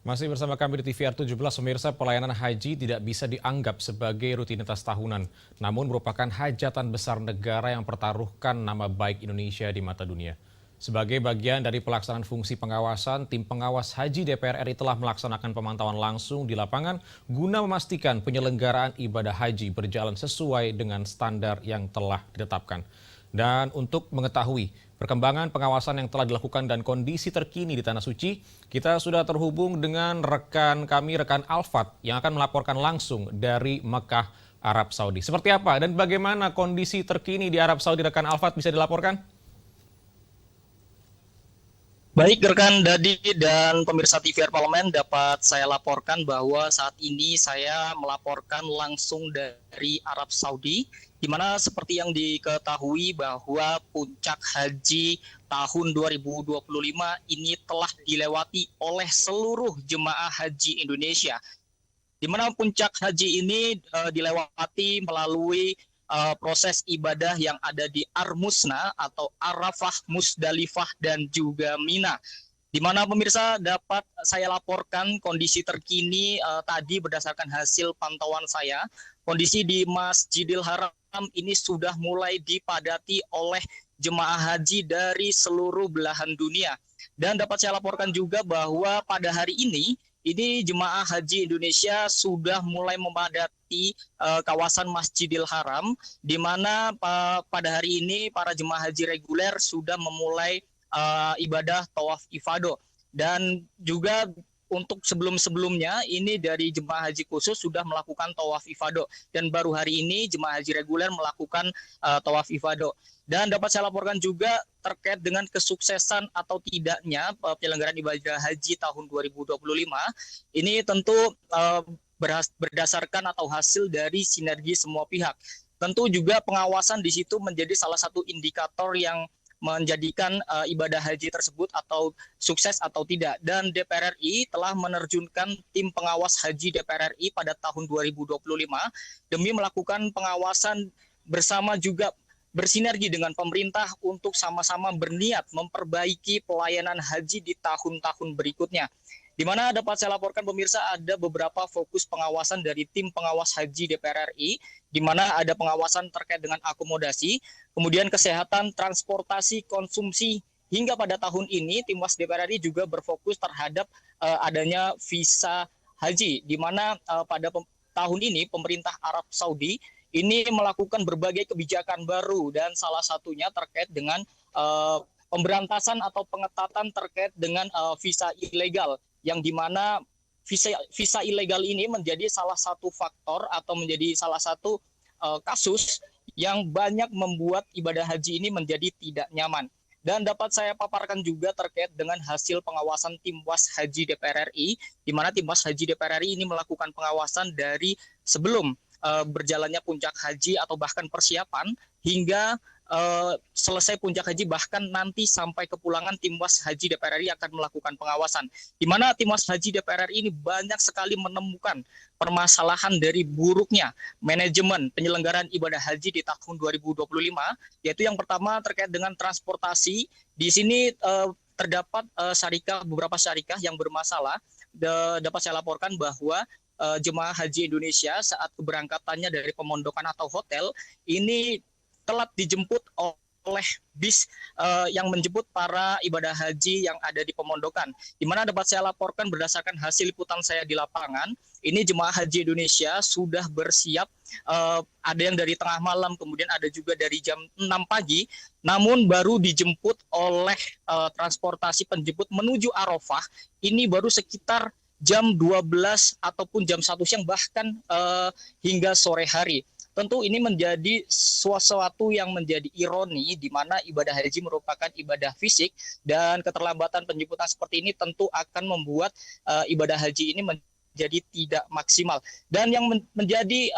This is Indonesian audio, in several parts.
Masih bersama kami di TVR 17, pemirsa, pelayanan haji tidak bisa dianggap sebagai rutinitas tahunan, namun merupakan hajatan besar negara yang pertaruhkan nama baik Indonesia di mata dunia. Sebagai bagian dari pelaksanaan fungsi pengawasan, tim pengawas haji DPR RI telah melaksanakan pemantauan langsung di lapangan guna memastikan penyelenggaraan ibadah haji berjalan sesuai dengan standar yang telah ditetapkan. Dan untuk mengetahui perkembangan pengawasan yang telah dilakukan dan kondisi terkini di Tanah Suci, kita sudah terhubung dengan rekan kami, rekan Alfat, yang akan melaporkan langsung dari Mekah, Arab Saudi. Seperti apa dan bagaimana kondisi terkini di Arab Saudi, rekan Alfat, bisa dilaporkan? Baik, rekan Dadi dan pemirsa TVR Parlemen, dapat saya laporkan bahwa saat ini saya melaporkan langsung dari Arab Saudi, di mana seperti yang diketahui bahwa puncak haji tahun 2025 ini telah dilewati oleh seluruh jemaah haji Indonesia, di mana puncak haji ini dilewati melalui proses ibadah yang ada di Armusna atau Arafah, Musdalifah, dan juga Mina. Di mana pemirsa dapat saya laporkan kondisi terkini tadi berdasarkan hasil pantauan saya, kondisi di Masjidil Haram ini sudah mulai dipadati oleh jemaah haji dari seluruh belahan dunia. Dan dapat saya laporkan juga bahwa pada hari ini jemaah haji Indonesia sudah mulai memadati kawasan Masjidil Haram, di mana pada hari ini para jemaah haji reguler sudah memulai ibadah tawaf ifado. Dan juga untuk sebelum-sebelumnya ini dari jemaah haji khusus sudah melakukan tawaf ifado, dan baru hari ini jemaah haji reguler melakukan tawaf ifado. Dan dapat saya laporkan juga terkait dengan kesuksesan atau tidaknya penyelenggaraan ibadah haji tahun 2025. Ini tentu berdasarkan atau hasil dari sinergi semua pihak. Tentu juga pengawasan di situ menjadi salah satu indikator yang menjadikan ibadah haji tersebut atau sukses atau tidak. Dan DPR RI telah menerjunkan tim pengawas haji DPR RI pada tahun 2025 demi melakukan pengawasan bersama juga bersinergi dengan pemerintah untuk sama-sama berniat memperbaiki pelayanan haji di tahun-tahun berikutnya. Di mana dapat saya laporkan pemirsa, ada beberapa fokus pengawasan dari tim pengawas haji DPR RI, di mana ada pengawasan terkait dengan akomodasi, kemudian kesehatan, transportasi, konsumsi, hingga pada tahun ini tim PAS DPR RI juga berfokus terhadap adanya visa haji, di mana pada tahun ini pemerintah Arab Saudi ini melakukan berbagai kebijakan baru, dan salah satunya terkait dengan pemberantasan atau pengetatan terkait dengan visa ilegal, yang dimana visa ilegal ini menjadi salah satu faktor atau menjadi salah satu kasus yang banyak membuat ibadah haji ini menjadi tidak nyaman. Dan dapat saya paparkan juga terkait dengan hasil pengawasan tim WAS Haji DPR RI, di mana tim WAS Haji DPR RI ini melakukan pengawasan dari sebelum berjalannya puncak haji atau bahkan persiapan hingga selesai puncak haji, bahkan nanti sampai kepulangan tim WAS Haji DPR RI akan melakukan pengawasan. Di mana tim WAS Haji DPR RI ini banyak sekali menemukan permasalahan dari buruknya manajemen penyelenggaraan ibadah haji di tahun 2025, yaitu yang pertama terkait dengan transportasi. Di sini terdapat beberapa syarikah yang bermasalah. Dapat saya laporkan bahwa jemaah haji Indonesia saat keberangkatannya dari pemondokan atau hotel ini telat dijemput oleh bis yang menjemput para ibadah haji yang ada di pemondokan. Di mana dapat saya laporkan berdasarkan hasil liputan saya di lapangan, ini jemaah haji Indonesia sudah bersiap, ada yang dari tengah malam, kemudian ada juga dari jam 6 pagi, namun baru dijemput oleh transportasi penjemput menuju Arafah, ini baru sekitar jam 12 ataupun jam 1 siang, bahkan hingga sore hari. Tentu ini menjadi sesuatu yang menjadi ironi, di mana ibadah haji merupakan ibadah fisik, dan keterlambatan penjemputan seperti ini tentu akan membuat ibadah haji ini menjadi tidak maksimal. Dan yang menjadi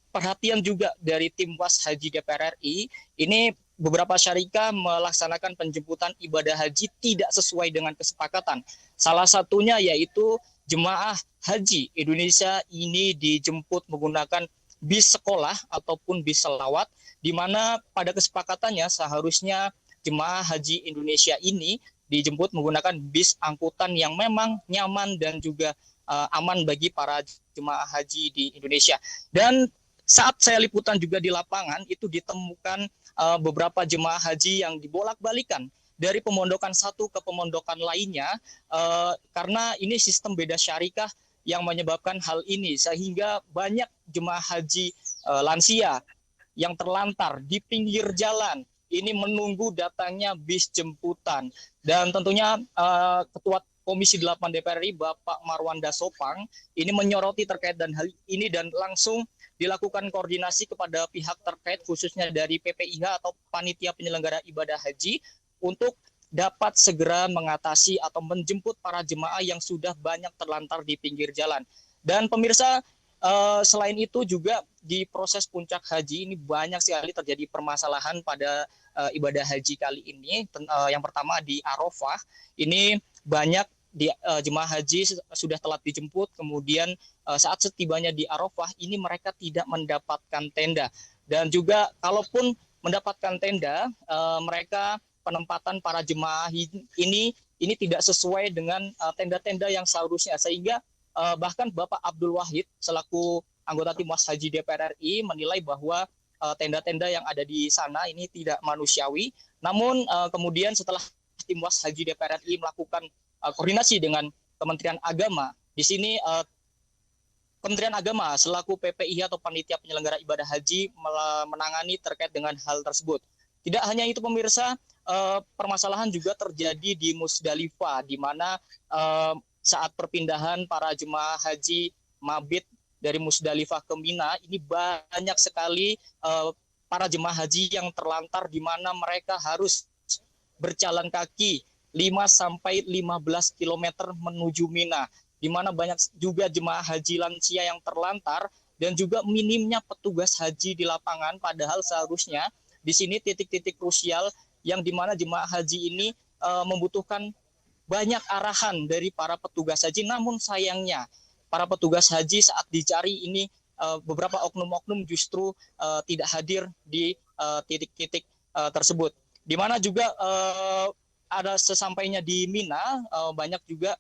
perhatian juga dari tim WAS Haji DPR RI, ini beberapa syarikah melaksanakan penjemputan ibadah haji tidak sesuai dengan kesepakatan. Salah satunya yaitu jemaah haji Indonesia ini dijemput menggunakan bis sekolah ataupun bis selawat, di mana pada kesepakatannya seharusnya jemaah haji Indonesia ini dijemput menggunakan bis angkutan yang memang nyaman dan juga aman bagi para jemaah haji di Indonesia. Dan saat saya liputan juga di lapangan itu ditemukan beberapa jemaah haji yang dibolak-balikan dari pemondokan satu ke pemondokan lainnya karena ini sistem beda syarikah yang menyebabkan hal ini sehingga banyak jemaah haji lansia yang terlantar di pinggir jalan ini menunggu datangnya bis jemputan. Dan tentunya Ketua Komisi 8 DPR RI Bapak Marwanda Sopang ini menyoroti terkait dan hal ini dan langsung dilakukan koordinasi kepada pihak terkait khususnya dari PPIH atau Panitia Penyelenggara Ibadah Haji untuk dapat segera mengatasi atau menjemput para jemaah yang sudah banyak terlantar di pinggir jalan. Dan pemirsa, selain itu juga di proses puncak haji ini banyak sekali terjadi permasalahan pada ibadah haji kali ini. Yang pertama di Arafah, ini banyak jemaah haji sudah telat dijemput, kemudian saat setibanya di Arafah ini mereka tidak mendapatkan tenda. Dan juga kalaupun mendapatkan tenda, mereka penempatan para jemaah ini tidak sesuai dengan tenda-tenda yang seharusnya, sehingga bahkan Bapak Abdul Wahid selaku anggota Tim Was Haji DPR RI menilai bahwa tenda-tenda yang ada di sana ini tidak manusiawi. Namun kemudian setelah Tim Was Haji DPR RI melakukan koordinasi dengan Kementerian Agama, di sini Kementerian Agama selaku PPIH atau Panitia Penyelenggara Ibadah Haji menangani terkait dengan hal tersebut. Tidak hanya itu pemirsa, permasalahan juga terjadi di Musdalifah, di mana saat perpindahan para jemaah haji mabit dari Musdalifah ke Mina, ini banyak sekali para jemaah haji yang terlantar di mana mereka harus berjalan kaki 5-15 km menuju Mina, di mana banyak juga jemaah haji lansia yang terlantar dan juga minimnya petugas haji di lapangan, padahal seharusnya di sini titik-titik krusial yang di mana jemaah haji ini membutuhkan banyak arahan dari para petugas haji, namun sayangnya para petugas haji saat dicari ini beberapa oknum-oknum justru tidak hadir di titik-titik tersebut. Di mana juga ada sesampainya di Mina, banyak juga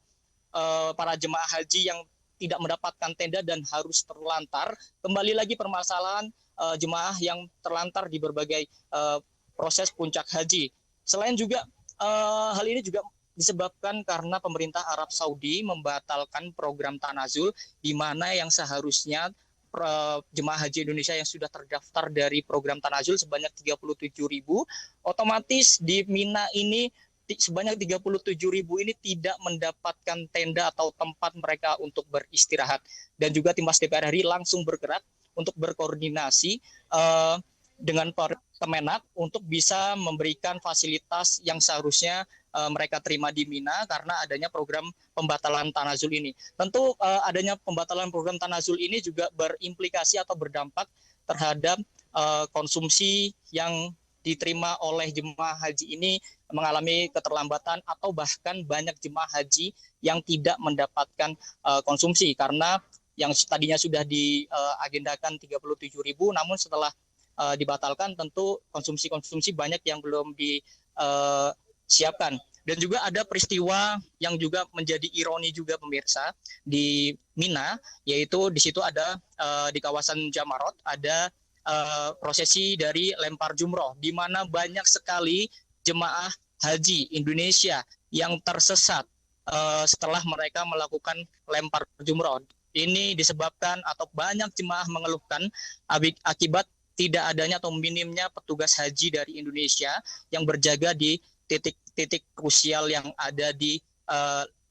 para jemaah haji yang tidak mendapatkan tenda dan harus terlantar. Kembali lagi permasalahan jemaah yang terlantar di berbagai proses puncak haji. Selain juga hal ini juga disebabkan karena pemerintah Arab Saudi membatalkan program Tanazul, di mana yang seharusnya jemaah haji Indonesia yang sudah terdaftar dari program Tanazul sebanyak 37.000, otomatis di Mina ini sebanyak 37.000 ini tidak mendapatkan tenda atau tempat mereka untuk beristirahat. Dan juga Tim Was DPR RI langsung bergerak untuk berkoordinasi dengan Kemenak untuk bisa memberikan fasilitas yang seharusnya mereka terima di Mina karena adanya program pembatalan Tanazul ini. Tentu adanya pembatalan program Tanazul ini juga berimplikasi atau berdampak terhadap konsumsi yang diterima oleh jemaah haji ini mengalami keterlambatan atau bahkan banyak jemaah haji yang tidak mendapatkan konsumsi karena yang tadinya sudah diagendakan 37.000, namun setelah dibatalkan tentu konsumsi banyak yang belum disiapkan. Dan juga ada peristiwa yang juga menjadi ironi juga pemirsa di Mina, yaitu di situ ada di kawasan Jamarot ada prosesi dari lempar jumroh, di mana banyak sekali jemaah haji Indonesia yang tersesat setelah mereka melakukan lempar jumroh. Ini disebabkan atau banyak jemaah mengeluhkan akibat tidak adanya atau minimnya petugas haji dari Indonesia yang berjaga di titik-titik krusial yang ada di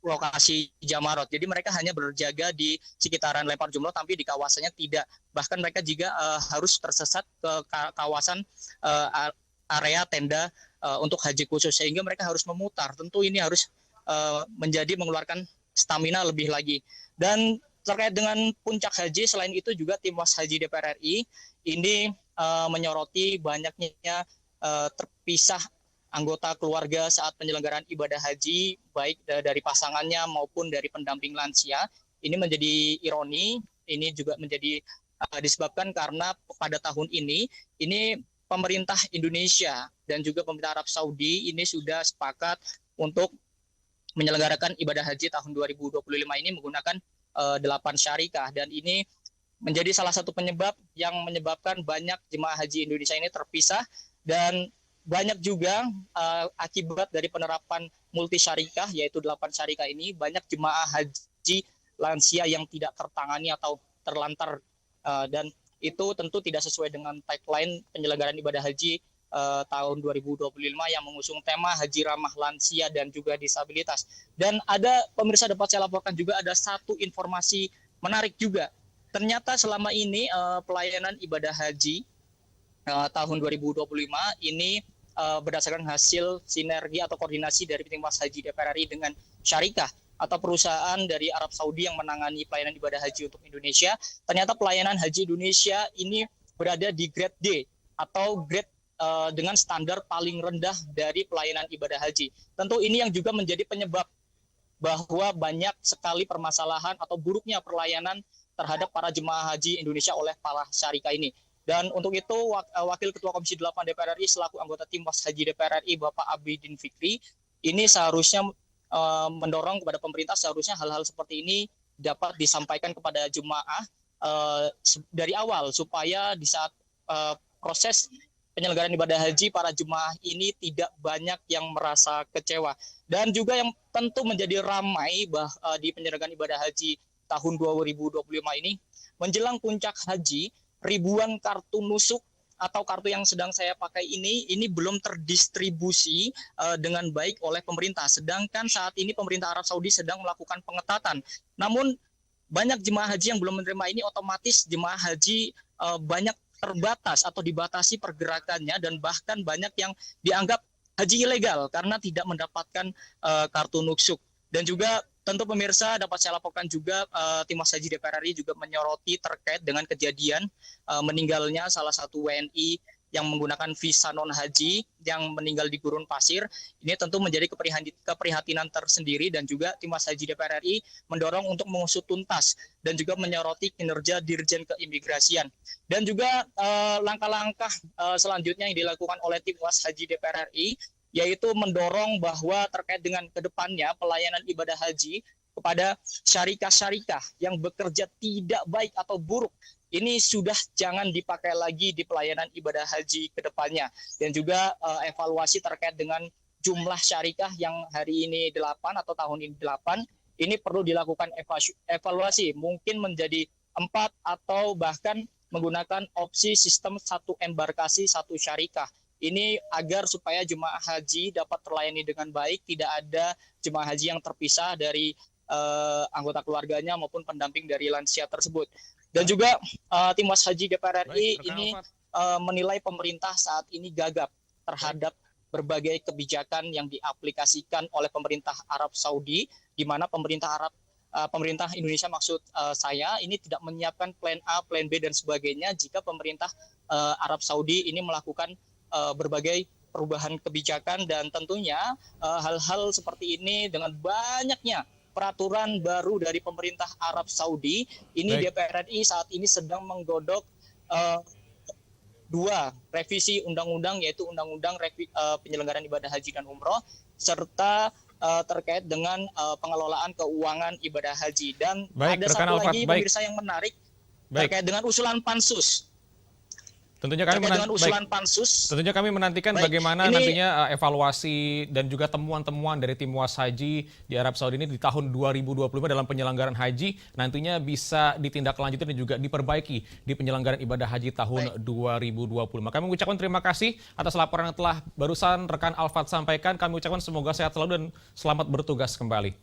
lokasi Jamarot. Jadi mereka hanya berjaga di sekitaran lempar jumroh, tapi di kawasannya tidak. Bahkan mereka juga harus tersesat ke kawasan area tenda untuk haji khusus, sehingga mereka harus memutar. Tentu ini harus mengeluarkan stamina lebih lagi. Dan terkait dengan puncak haji, selain itu juga Tim Was Haji DPR RI ini menyoroti banyaknya terpisah anggota keluarga saat penyelenggaraan ibadah haji, baik dari pasangannya maupun dari pendamping lansia. Ini menjadi ironi, ini juga menjadi disebabkan karena pada tahun ini pemerintah Indonesia dan juga pemerintah Arab Saudi ini sudah sepakat untuk menyelenggarakan ibadah haji tahun 2025 ini menggunakan 8 syarikah, dan ini menjadi salah satu penyebab yang menyebabkan banyak jemaah haji Indonesia ini terpisah, dan banyak juga akibat dari penerapan multi syarikah, yaitu 8 syarikah ini, banyak jemaah haji lansia yang tidak tertangani atau terlantar, dan itu tentu tidak sesuai dengan tagline penyelenggaraan ibadah haji tahun 2025 yang mengusung tema haji ramah lansia dan juga disabilitas. Dan ada, pemirsa, dapat saya laporkan juga ada satu informasi menarik juga. Ternyata selama ini pelayanan ibadah haji tahun 2025 ini berdasarkan hasil sinergi atau koordinasi dari Timwas Haji DPR RI dengan syarikah atau perusahaan dari Arab Saudi yang menangani pelayanan ibadah haji untuk Indonesia, ternyata pelayanan haji Indonesia ini berada di grade D atau grade dengan standar paling rendah dari pelayanan ibadah haji. Tentu ini yang juga menjadi penyebab bahwa banyak sekali permasalahan atau buruknya pelayanan terhadap para jemaah haji Indonesia oleh para syarikah ini. Dan untuk itu Wakil Ketua Komisi 8 DPR RI selaku anggota Timwas Haji DPR RI Bapak Abidin Fikri ini seharusnya mendorong kepada pemerintah seharusnya hal-hal seperti ini dapat disampaikan kepada jemaah dari awal, supaya di saat proses penyelenggaraan ibadah haji para jemaah ini tidak banyak yang merasa kecewa. Dan juga yang tentu menjadi ramai di penyelenggaraan ibadah haji tahun 2025 ini, menjelang puncak haji, ribuan kartu nusuk atau kartu yang sedang saya pakai ini belum terdistribusi dengan baik oleh pemerintah. Sedangkan saat ini pemerintah Arab Saudi sedang melakukan pengetatan. Namun banyak jemaah haji yang belum menerima ini, otomatis jemaah haji banyak terbatas atau dibatasi pergerakannya, dan bahkan banyak yang dianggap haji ilegal karena tidak mendapatkan kartu nusuk. Dan juga tentu pemirsa dapat saya laporkan juga Timwas Haji DPR RI juga menyoroti terkait dengan kejadian meninggalnya salah satu WNI yang menggunakan visa non-haji yang meninggal di gurun pasir. Ini tentu menjadi keprihatinan tersendiri, dan juga Timwas Haji DPR RI mendorong untuk mengusut tuntas dan juga menyoroti kinerja Dirjen Keimigrasian. Dan juga langkah-langkah selanjutnya yang dilakukan oleh Timwas Haji DPR RI yaitu mendorong bahwa terkait dengan kedepannya pelayanan ibadah haji kepada syarikah-syarikah yang bekerja tidak baik atau buruk, ini sudah jangan dipakai lagi di pelayanan ibadah haji kedepannya. Dan juga evaluasi terkait dengan jumlah syarikah yang hari ini 8 atau tahun ini 8, ini perlu dilakukan evaluasi, mungkin menjadi 4 atau bahkan menggunakan opsi sistem satu embarkasi satu syarikah. Ini agar supaya jemaah haji dapat terlayani dengan baik, tidak ada jemaah haji yang terpisah dari anggota keluarganya maupun pendamping dari lansia tersebut. Dan juga Timwas Haji DPR RI ini menilai pemerintah saat ini gagap terhadap berbagai kebijakan yang diaplikasikan oleh pemerintah Arab Saudi, di mana pemerintah Indonesia maksud saya ini tidak menyiapkan plan A, plan B dan sebagainya jika pemerintah Arab Saudi ini melakukan berbagai perubahan kebijakan. Dan tentunya hal-hal seperti ini dengan banyaknya peraturan baru dari pemerintah Arab Saudi ini, DPR RI saat ini sedang menggodok 2 revisi undang-undang, yaitu undang-undang penyelenggaraan ibadah haji dan umroh serta terkait dengan pengelolaan keuangan ibadah haji. Dan ada satu lagi pemirsa yang menarik terkait dengan usulan pansus. Tentunya kami menantikan bagaimana nantinya evaluasi dan juga temuan-temuan dari Timwas Haji di Arab Saudi ini di tahun 2025 dalam penyelenggaraan haji nantinya bisa ditindaklanjuti dan juga diperbaiki di penyelenggaraan ibadah haji tahun 2025. Kami mengucapkan terima kasih atas laporan yang telah barusan rekan Alfat sampaikan. Kami ucapkan semoga sehat selalu dan selamat bertugas kembali.